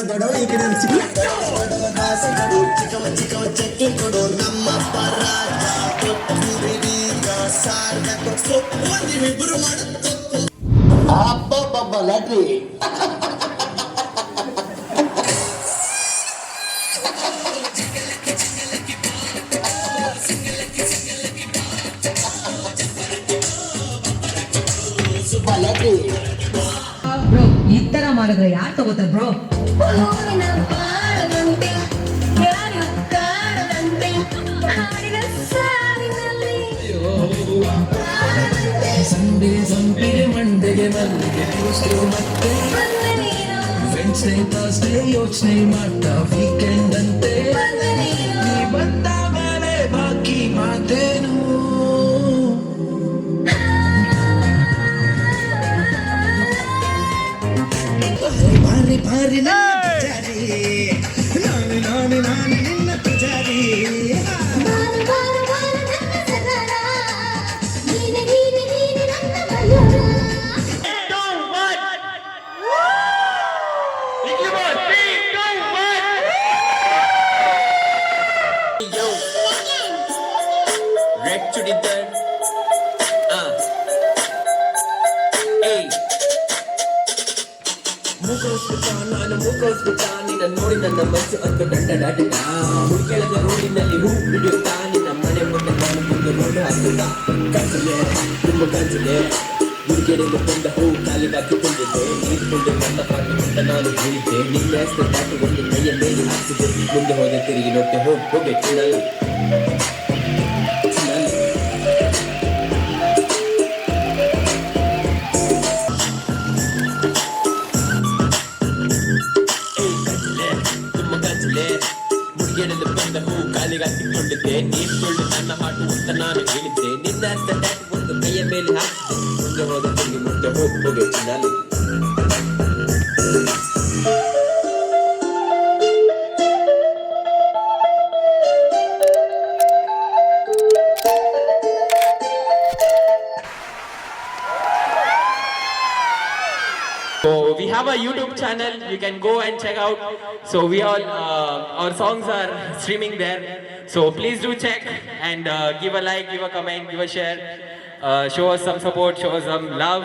ದೊಡ್ಡವ ಈ ಕಡೆ ಚಿಕ್ಕವ ಚಿಕ್ಕವ ಚಕ್ಕೆ ಕೊಡು ನಮ್ಮ ಪರಾಜ ಇಬ್ಬರು ಮಾಡುತ್ತ ಅಬ್ಬಬ್ಬಬ್ಬ ಲ್ಯಾಟ್ರಿ ಲ್ಯಾಟ್ರಿ ಬ್ರೋ ಈ ತರ ಮಾಡಿದ್ರೆ ಯಾರು ತಗೋತಾರೆ ಬ್ರೋ ಸಂಡೇ ಸಂಪಿಗೆ ಮಂಡೆಗೆ ಮಲ್ಲಿಗೆ ಟ್ಯೂಸ್ಡೇ ಮತ್ತೆ ವೆನ್ಸ್ಡೇ ಥರ್ಸ್ಡೇ ಯೋಚನೆ ಮಾಡ್ತಾ ವೀಕೆಂಡ್ ಅಂತೆ ನೀ ಬಂದ ಮೇಲೆ ಬಾಕಿ ಮಾತೇನು ಭಾರಿ ಭಾರಿ ನನ್ನ ಪೂಜಾರಿ ನಾನು ನಿನ್ನ Poojary Red to the third. Hey. ನಾನು ಮುಖೋಸ್ಬಿಟ್ಟ ನಿನ್ನ ನೋಡಿ ನನ್ನ ಮನಸ್ಸು ಅಂತ ದಂಡದಾಟಿದ ಹುಡುಕೆಳದ ರೋಡಿನಲ್ಲಿ ಹೂ ಹಿಡಿಯುತ್ತಾ ನಿನ್ನ ಮನೆ ಮುಂದೆ ನಾನು ಮುಂದೆ ರೋಡು ಹಾಕುತ್ತಾ ಕಚ್ಚಲೆ ತುಂಬ ಕಚ್ಚಲೆ ಹುಡುಗೆಡೆಗೆ ಬಂದ ಹೂ ಕಾಲಿಗೆ ಹಾಕಿಕೊಂಡಿದ್ದೆ ನೀರ್ಕೊಂಡು ನನ್ನ ಪಾಟಿ ಅಂತ ನಾನು ಹೇಳಿದ್ದೆ ನಿನ್ನ ಹೆಸರು ದಾಟಿ ಒಂದು ಕೈಯ ಮೇಲೆ ಹಾಕಿದೆ ಮುಂದೆ ಹೋದೆ ತಿರುಗಿ ನೋಡ್ತೆ ಹೋಗೆ ಚಿನ್ನಲು ಮುಡಿಗೆಡಲು ಬಂದ ಹೂ ಕಾಲಿಗೆ ಹಾಕಿಕೊಂಡಿದ್ದೆ ನೀರ್ಕೊಂಡು ನನ್ನ ಹಾಟು ಅಂತ ನಾನು ಹೇಳಿದ್ದೆ ನಿನ್ನ ದಾಟಿ ಒಂದು ಕೈಯ ಮೇಲೆ ಹಾಕಿದ್ದೆ ಮುಂದೆ ಹೋದ ತಿರುಗಿ ಮುಂದೆ ಹೋಗೆ ಚಿನ್ನಲು So we have a YouTube channel, you can go and check out. So we all, our songs are streaming there. So please do check and give a like, give a comment, give a share. Show us some support, show us some love.